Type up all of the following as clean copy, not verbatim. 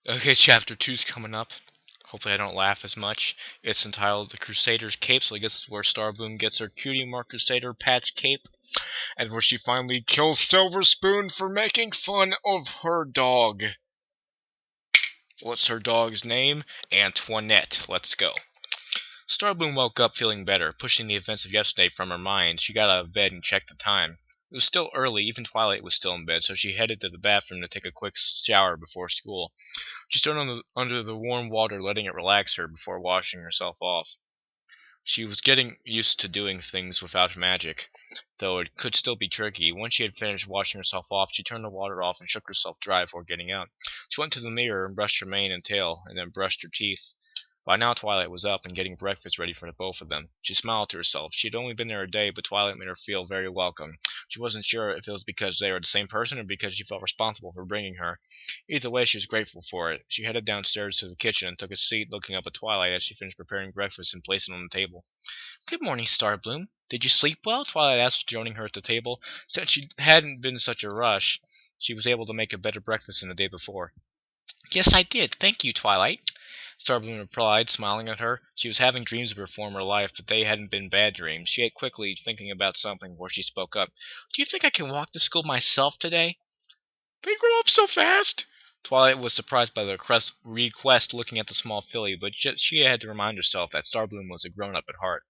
Okay, chapter two's coming up. Hopefully I don't laugh as much. It's entitled The Crusader's Cape, so I guess it's where Starbloom gets her Cutie Mark Crusader patch cape, and where she finally kills Silver Spoon for making fun of her dog. What's her dog's name? Antoinette. Let's go. Starbloom woke up feeling better, pushing the events of yesterday from her mind. She got out of bed and checked the time. It was still early, even Twilight was still in bed, so she headed to the bathroom to take a quick shower before school. She stood under the warm water, letting it relax her before washing herself off. She was getting used to doing things without magic, though it could still be tricky. Once she had finished washing herself off, she turned the water off and shook herself dry before getting out. She went to the mirror and brushed her mane and tail, and then brushed her teeth. By now Twilight was up and getting breakfast ready for the both of them. She smiled to herself. She had only been there a day, but Twilight made her feel very welcome. She wasn't sure if it was because they were the same person or because she felt responsible for bringing her. Either way, she was grateful for it. She headed downstairs to the kitchen and took a seat looking up at Twilight as she finished preparing breakfast and placed it on the table. "Good morning, Starbloom. Did you sleep well?" Twilight asked, joining her at the table. Since she hadn't been such a rush, she was able to make a better breakfast than the day before. "Yes, I did. Thank you, Twilight," Starbloom replied, smiling at her. She was having dreams of her former life, but they hadn't been bad dreams. She ate quickly, thinking about something, before she spoke up. "Do you think I can walk to school myself today?" "They grow up so fast." Twilight was surprised by the request, looking at the small filly, but she had to remind herself that Starbloom was a grown-up at heart.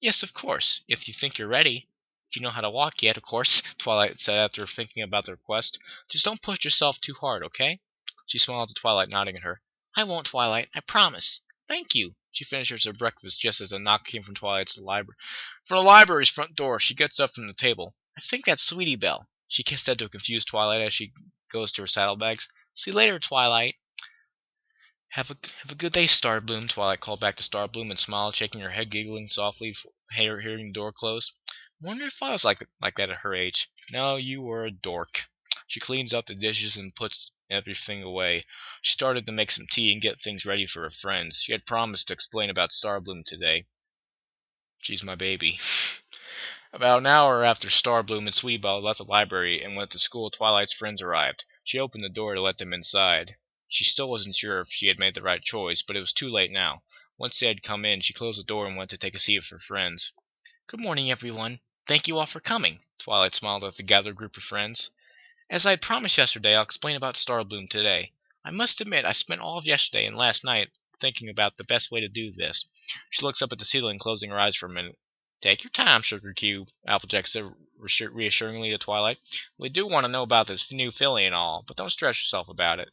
"Yes, of course, if you think you're ready. If you know how to walk yet, of course," Twilight said after thinking about the request. "Just don't push yourself too hard, okay?" She smiled at Twilight, nodding at her. "I won't, Twilight, I promise. Thank you." She finishes her breakfast just as a knock came from from the library's front door. She gets up from the table. "I think that's Sweetie Belle," she said to a confused Twilight as she goes to her saddlebags. "See you later, Twilight." Have a good day, Starbloom," Twilight called back to Starbloom and smiled, shaking her head, giggling softly, hearing the door close. "Wonder if I was like that at her age. No, you were a dork." She cleans up the dishes and puts everything away. She started to make some tea and get things ready for her friends. She had promised to explain about Starbloom today. She's my baby. About an hour after Starbloom and Sweetbell left the library and went to school, Twilight's friends arrived. She opened the door to let them inside. She still wasn't sure if she had made the right choice, but it was too late now. Once they had come in, she closed the door and went to take a seat with her friends. "Good morning, everyone. Thank you all for coming." Twilight smiled at the gathered group of friends. "As I had promised yesterday, I'll explain about Starbloom today. I must admit I spent all of yesterday and last night thinking about the best way to do this." She looks up at the ceiling, closing her eyes for a minute. "Take your time, Sugar Cube," Applejack said reassuringly to Twilight. "We do want to know about this new filly and all, but don't stress yourself about it."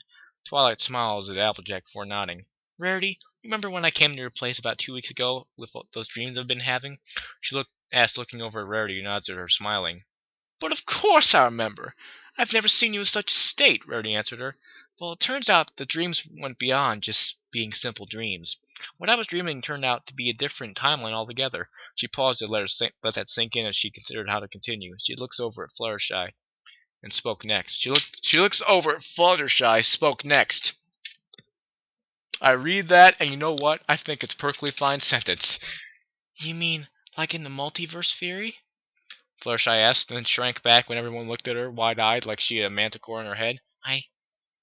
Twilight smiles at Applejack before nodding. "Rarity, remember when I came to your place about 2 weeks ago with those dreams I've been having?" Asked, looking over at Rarity, who nods at her, smiling. "But of course I remember. I've never seen you in such a state," Rarity answered her. "Well, it turns out the dreams went beyond just being simple dreams. What I was dreaming turned out to be a different timeline altogether." She paused to let that sink in as she considered how to continue. She looks over at Fluttershy and spoke next. She looks over at Fluttershy, spoke next. I read that, and you know what? I think it's a perfectly fine sentence. "You mean like in the multiverse theory?" Fluttershy asked, and then shrank back when everyone looked at her, wide-eyed, like she had a manticore in her head.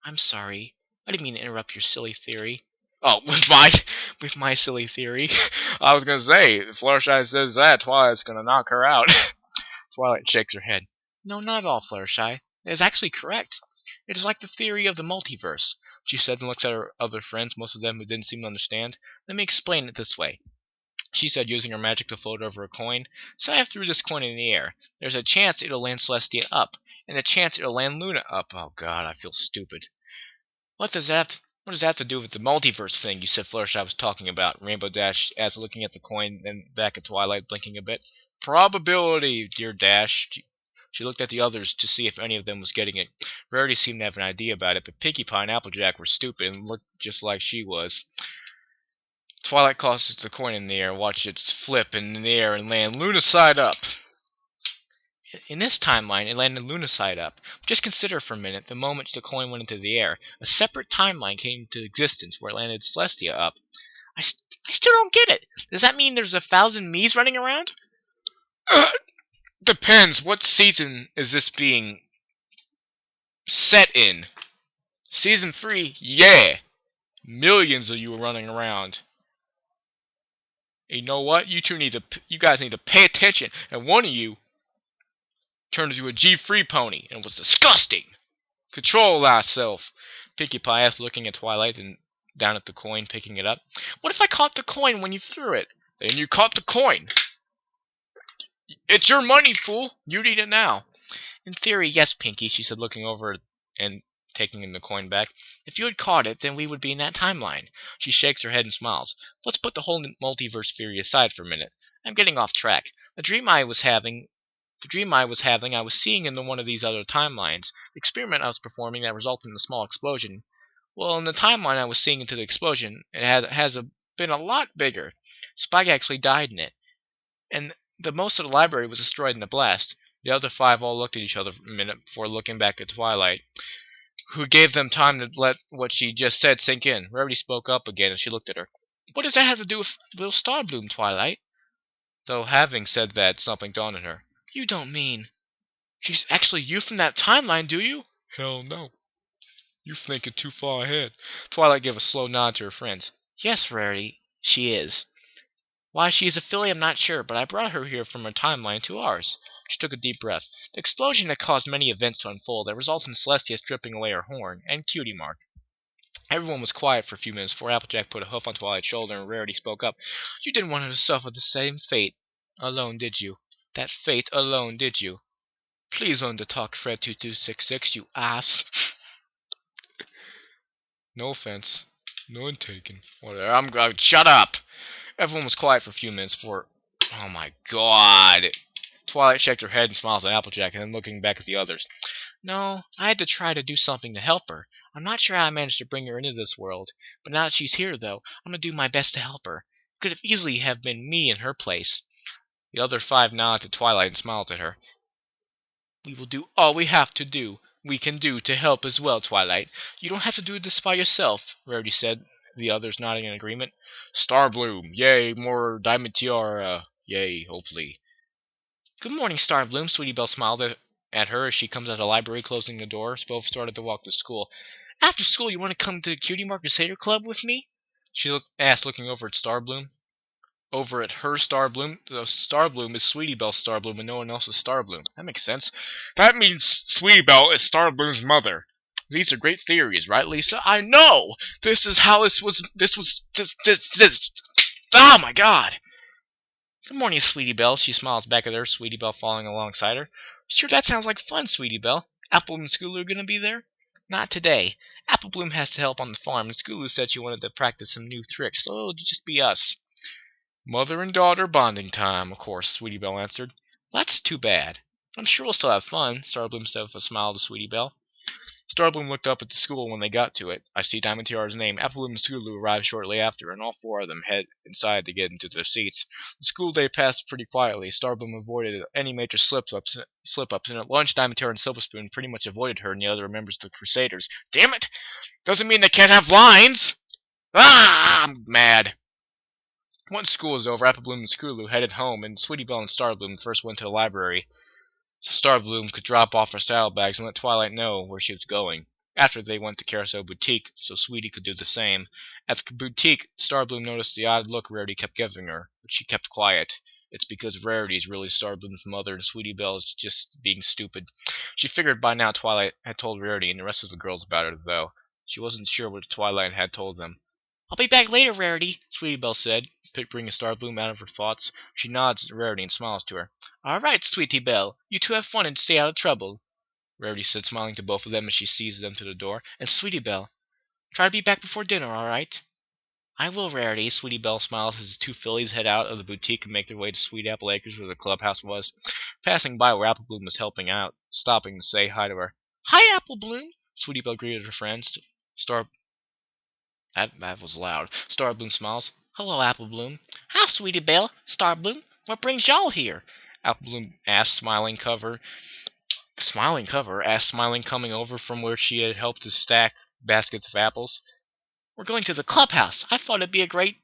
I'm sorry. I didn't mean to interrupt your silly theory." "Oh, with my silly theory?" "I was gonna say, if Fluttershy says that, Twilight's gonna knock her out." Twilight shakes her head. "No, not at all, Fluttershy. It is actually correct. It is like the theory of the multiverse," she said, and looks at her other friends, most of them who didn't seem to understand. "Let me explain it this way," she said, using her magic to float over a coin. "Say I threw this coin in the air. There's a chance it'll land Celestia up, and a chance it'll land Luna up." Oh god, I feel stupid. What does that have to do with the multiverse thing you said Fluttershy was talking about?" Rainbow Dash asked, looking at the coin, then back at Twilight, blinking a bit. "Probability, dear Dash." She looked at the others to see if any of them was getting it. Rarity seemed to have an idea about it, but Pinkie Pie and Applejack were stupid and looked just like she was. Twilight tossed the coin in the air, watched it flip in the air and land Luna side up. In this timeline, it landed Luna side up. Just consider for a minute the moment the coin went into the air. A separate timeline came into existence where it landed Celestia up. I still don't get it. Does that mean there's 1,000 me's running around? Depends. What season is this being set in? Season 3, yeah! Millions of you running around. And you know what? You guys need to pay attention. And one of you turned into a G-Free pony and was disgusting. Control thyself. Pinkie Pie asked, looking at Twilight and down at the coin, picking it up. What if I caught the coin when you threw it? Then you caught the coin. It's your money, fool. You need it now. In theory, yes, Pinkie, she said, looking over and taking the coin back. If you had caught it, then we would be in that timeline. She shakes her head and smiles. Let's put the whole multiverse theory aside for a minute. I'm getting off track. The dream I was seeing in one of these other timelines. The experiment I was performing that resulted in a small explosion. Well, in the timeline I was seeing into the explosion, been a lot bigger. Spike actually died in it, and the most of the library was destroyed in the blast. The other five all looked at each other for a minute before looking back at Twilight, who gave them time to let what she just said sink in. Rarity spoke up again, and she looked at her. What does that have to do with little Starbloom, Twilight? Though having said that, something dawned on her. You don't mean she's actually you from that timeline, do you? Hell no. You're thinking too far ahead. Twilight gave a slow nod to her friends. Yes, Rarity, she is. Why she is a filly, I'm not sure, but I brought her here from her timeline to ours. She took a deep breath. The explosion had caused many events to unfold that resulted in Celestia stripping away her horn, and Cutie Mark. Everyone was quiet for a few minutes before Applejack put a hoof on Twilight's shoulder and Rarity spoke up. You didn't want her to suffer the same fate alone, did you? That fate alone, did you? Please learn to talk, Fred2266, you ass. No offense. None taken. Whatever. I'm going. Shut up! Everyone was quiet for a few minutes before. Oh my god! Twilight shook her head and smiled at Applejack, and then looking back at the others. No, I had to try to do something to help her. I'm not sure how I managed to bring her into this world, but now that she's here, though, I'm going to do my best to help her. It could have easily have been me in her place. The other five nodded to Twilight and smiled at her. We will do all we can do to help as well, Twilight. You don't have to do this by yourself, Rarity said, the others nodding in agreement. Starbloom, yay, more Diamond Tiara, yay, hopefully. Good morning, Starbloom, Sweetie Belle smiled at her as she comes out of the library, closing the door. Both started to walk to school. After school, you want to come to the Cutie Mark Crusader Club with me? She asked, looking over at Starbloom. Over at her Starbloom. The Starbloom is Sweetie Belle's Starbloom and no one else's Starbloom. That makes sense. That means Sweetie Belle is Starbloom's mother. These are great theories, right, Lisa? I know! This is how this. Oh my god! Good morning, Sweetie Belle. She smiles back at her, Sweetie Belle following alongside her. Sure, that sounds like fun, Sweetie Belle. Applebloom and Scootaloo gonna be there? Not today. Applebloom has to help on the farm, and Scootaloo said she wanted to practice some new tricks, so it'll just be us. Mother and daughter bonding time, of course, Sweetie Belle answered. That's too bad. I'm sure we'll still have fun, Starbloom said with a smile to Sweetie Belle. Starbloom looked up at the school when they got to it. I see Diamond Tiara's name. Applebloom and Scootaloo arrived shortly after, and all four of them head inside to get into their seats. The school day passed pretty quietly. Starbloom avoided any major slip-ups, and at lunch, Diamond Tiara and Silverspoon pretty much avoided her and the other members of the Crusaders. Damn it! Doesn't mean they can't have lines! Ah! I'm mad. Once school was over, Applebloom and Scootaloo headed home, and Sweetie Belle and Starbloom first went to the library, so Starbloom could drop off her saddlebags and let Twilight know where she was going. After, they went to Carousel Boutique, so Sweetie could do the same. At the boutique, Starbloom noticed the odd look Rarity kept giving her, but she kept quiet. It's because Rarity is really Starbloom's mother, and Sweetie Belle is just being stupid. She figured by now Twilight had told Rarity and the rest of the girls about it, though. She wasn't sure what Twilight had told them. I'll be back later, Rarity, Sweetie Belle said, bringing Starbloom out of her thoughts. She nods at Rarity and smiles to her. All right, Sweetie Belle. You two have fun and stay out of trouble, Rarity said, smiling to both of them as she seized them to the door. And Sweetie Belle, try to be back before dinner, all right? I will, Rarity, Sweetie Belle smiles as the two fillies head out of the boutique and make their way to Sweet Apple Acres where the clubhouse was. Passing by where Applebloom was helping out, stopping to say hi to her. Hi, Applebloom, Sweetie Belle greeted her friends. That was loud. Starbloom smiles. Hello, Applebloom. Hi, Sweetie Belle. Starbloom, what brings y'all here? Applebloom asked, smiling, coming over from where she had helped to stack baskets of apples. We're going to the clubhouse. I thought it'd be I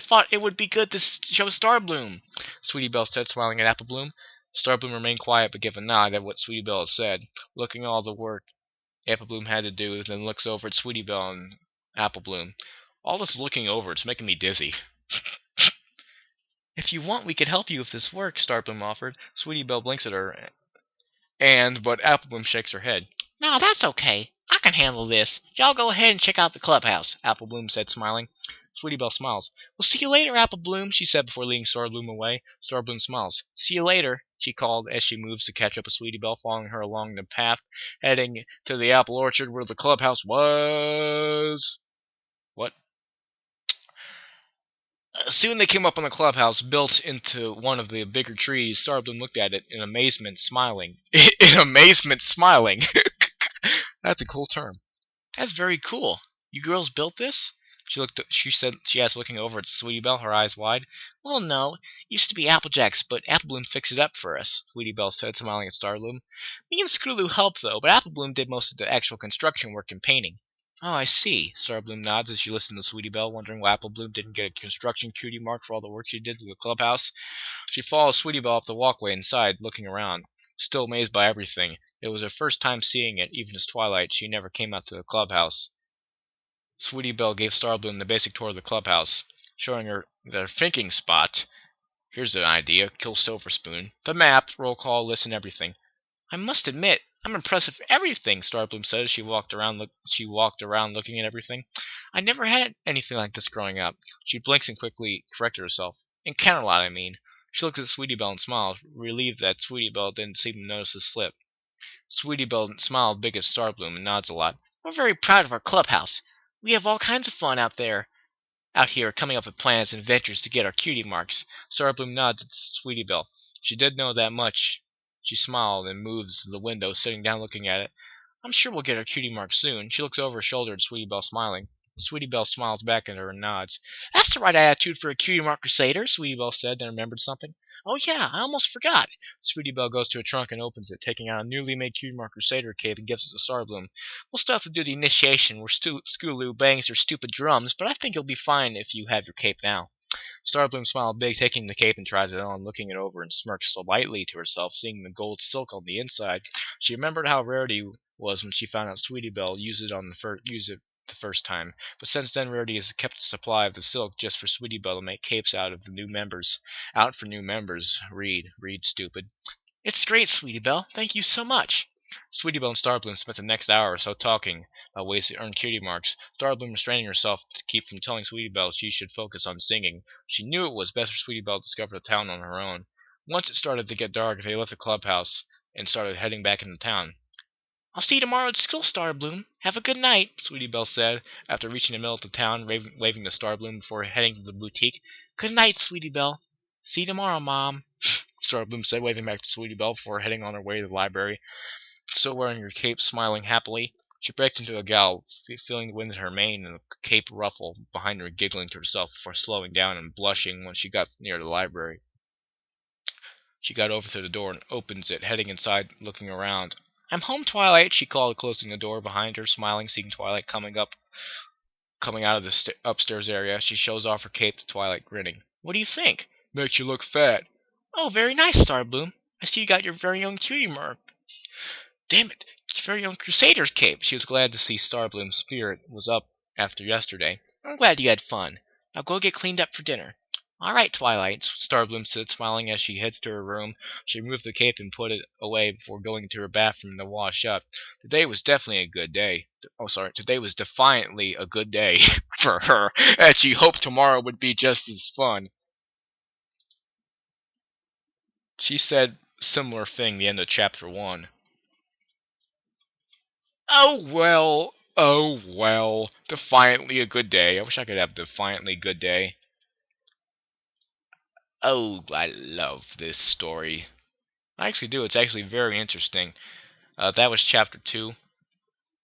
thought it would be good to show Starbloom, Sweetie Belle said, smiling at Applebloom. Starbloom remained quiet but gave a nod at what Sweetie Belle had said, looking all the work Apple Bloom had to do, then looks over at Sweetie Belle and Apple Bloom. All this looking over, it's making me dizzy. If you want, we could help you with this work, Starbloom offered. Sweetie Belle blinks at her, but Apple Bloom shakes her head. No, that's okay. I can handle this. Y'all go ahead and check out the clubhouse, Apple Bloom said, smiling. Sweetie Belle smiles. We'll see you later, Apple Bloom, she said before leading Starbloom away. Starbloom smiles. See you later, she called as she moves to catch up with Sweetie Belle, following her along the path, heading to the apple orchard where the clubhouse was. What? Soon they came up on the clubhouse, built into one of the bigger trees. Starbloom looked at it in amazement, smiling. In amazement, smiling. That's a cool term. That's very cool. You girls built this? She asked, looking over at Sweetie Belle, her eyes wide. Well, no. It used to be Applejack's, but Apple Bloom fixed it up for us, Sweetie Belle said, smiling at Starbloom. Me and Screwloo helped, though, but Apple Bloom did most of the actual construction work and painting. Oh, I see. Starbloom nods as she listened to Sweetie Belle, wondering why Apple Bloom didn't get a construction cutie mark for all the work she did to the clubhouse. She followed Sweetie Belle up the walkway inside, looking around, still amazed by everything. It was her first time seeing it, even as Twilight. She never came out to the clubhouse. Sweetie Belle gave Starbloom the basic tour of the clubhouse, showing her their thinking spot. Here's an idea. Kill Silver Spoon. The map, roll call, list, and everything. I must admit, I'm impressed with everything, Starbloom said as she walked around looking at everything. I never had anything like this growing up. She blinked and quickly corrected herself. In Canterlot, I mean. She looked at Sweetie Belle and smiled, relieved that Sweetie Belle didn't seem to notice the slip. Sweetie Belle smiled big at Starbloom and nods a lot. We're very proud of our clubhouse. We have all kinds of fun out here, coming up with plans and adventures to get our cutie marks. Starbloom nods at Sweetie Belle. She did know that much. She smiled and moves to the window, sitting down looking at it. I'm sure we'll get our cutie mark soon. She looks over her shoulder at Sweetie Belle, smiling. Sweetie Belle smiles back at her and nods. That's the right attitude for a cutie mark Crusader, Sweetie Belle said, then remembered something. Oh yeah, I almost forgot. Sweetie Belle goes to a trunk and opens it, taking out a newly made cutie mark Crusader cape and gives it to Starbloom. We'll still have to do the initiation where Scootaloo bangs her stupid drums, but I think you'll be fine if you have your cape now. Starbloom smiled big, taking the cape and tries it on, looking it over and smirked slightly to herself, seeing the gold silk on the inside. She remembered how Rarity was when she found out Sweetie Belle used it the first time, but since then Rarity has kept a supply of the silk just for Sweetie Belle to make capes out for new members. Read, stupid. It's great, Sweetie Belle. Thank you so much. Sweetie Belle and Starbloom spent the next hour or so talking about ways to earn cutie marks, Starbloom restraining herself to keep from telling Sweetie Belle she should focus on singing. She knew it was best for Sweetie Belle to discover the town on her own. Once it started to get dark, they left the clubhouse and started heading back into town. I'll see you tomorrow at school, Starbloom. Have a good night, Sweetie Belle said, after reaching the middle of the town, waving to Starbloom before heading to the boutique. Good night, Sweetie Belle. See you tomorrow, Mom, Starbloom said, waving back to Sweetie Belle before heading on her way to the library. Still wearing her cape, smiling happily, she breaks into a gallop, feeling the wind in her mane and the cape ruffle behind her, giggling to herself before slowing down and blushing when she got near the library. She got over to the door and opens it, heading inside, looking around. I'm home, Twilight, she called, closing the door behind her, smiling, seeing Twilight coming out of the upstairs area. She shows off her cape to Twilight, grinning. What do you think? Makes you look fat. Oh, very nice, Starbloom. I see you got your very own cutie mark. Damn it, it's very own Crusader's cape. She was glad to see Starbloom's spirit was up after yesterday. I'm glad you had fun. Now go get cleaned up for dinner. All right, Twilight, Starbloom said, smiling as she heads to her room. She removed the cape and put it away before going to her bathroom to wash up. Today was definitely a good day. Today was defiantly a good day for her, and she hoped tomorrow would be just as fun. She said a similar thing at the end of chapter 1. Oh well. Defiantly a good day. I wish I could have a defiantly good day. Oh, I love this story. I actually do. It's actually very interesting. That was chapter 2,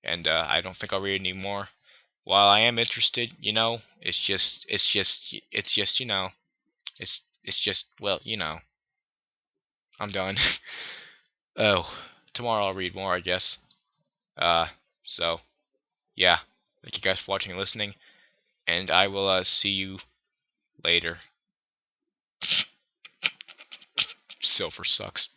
and I don't think I'll read any more. While I am interested, it's just, well, I'm done. Oh, tomorrow I'll read more, I guess. So, yeah. Thank you guys for watching and listening, and I will see you later. Silver sucks.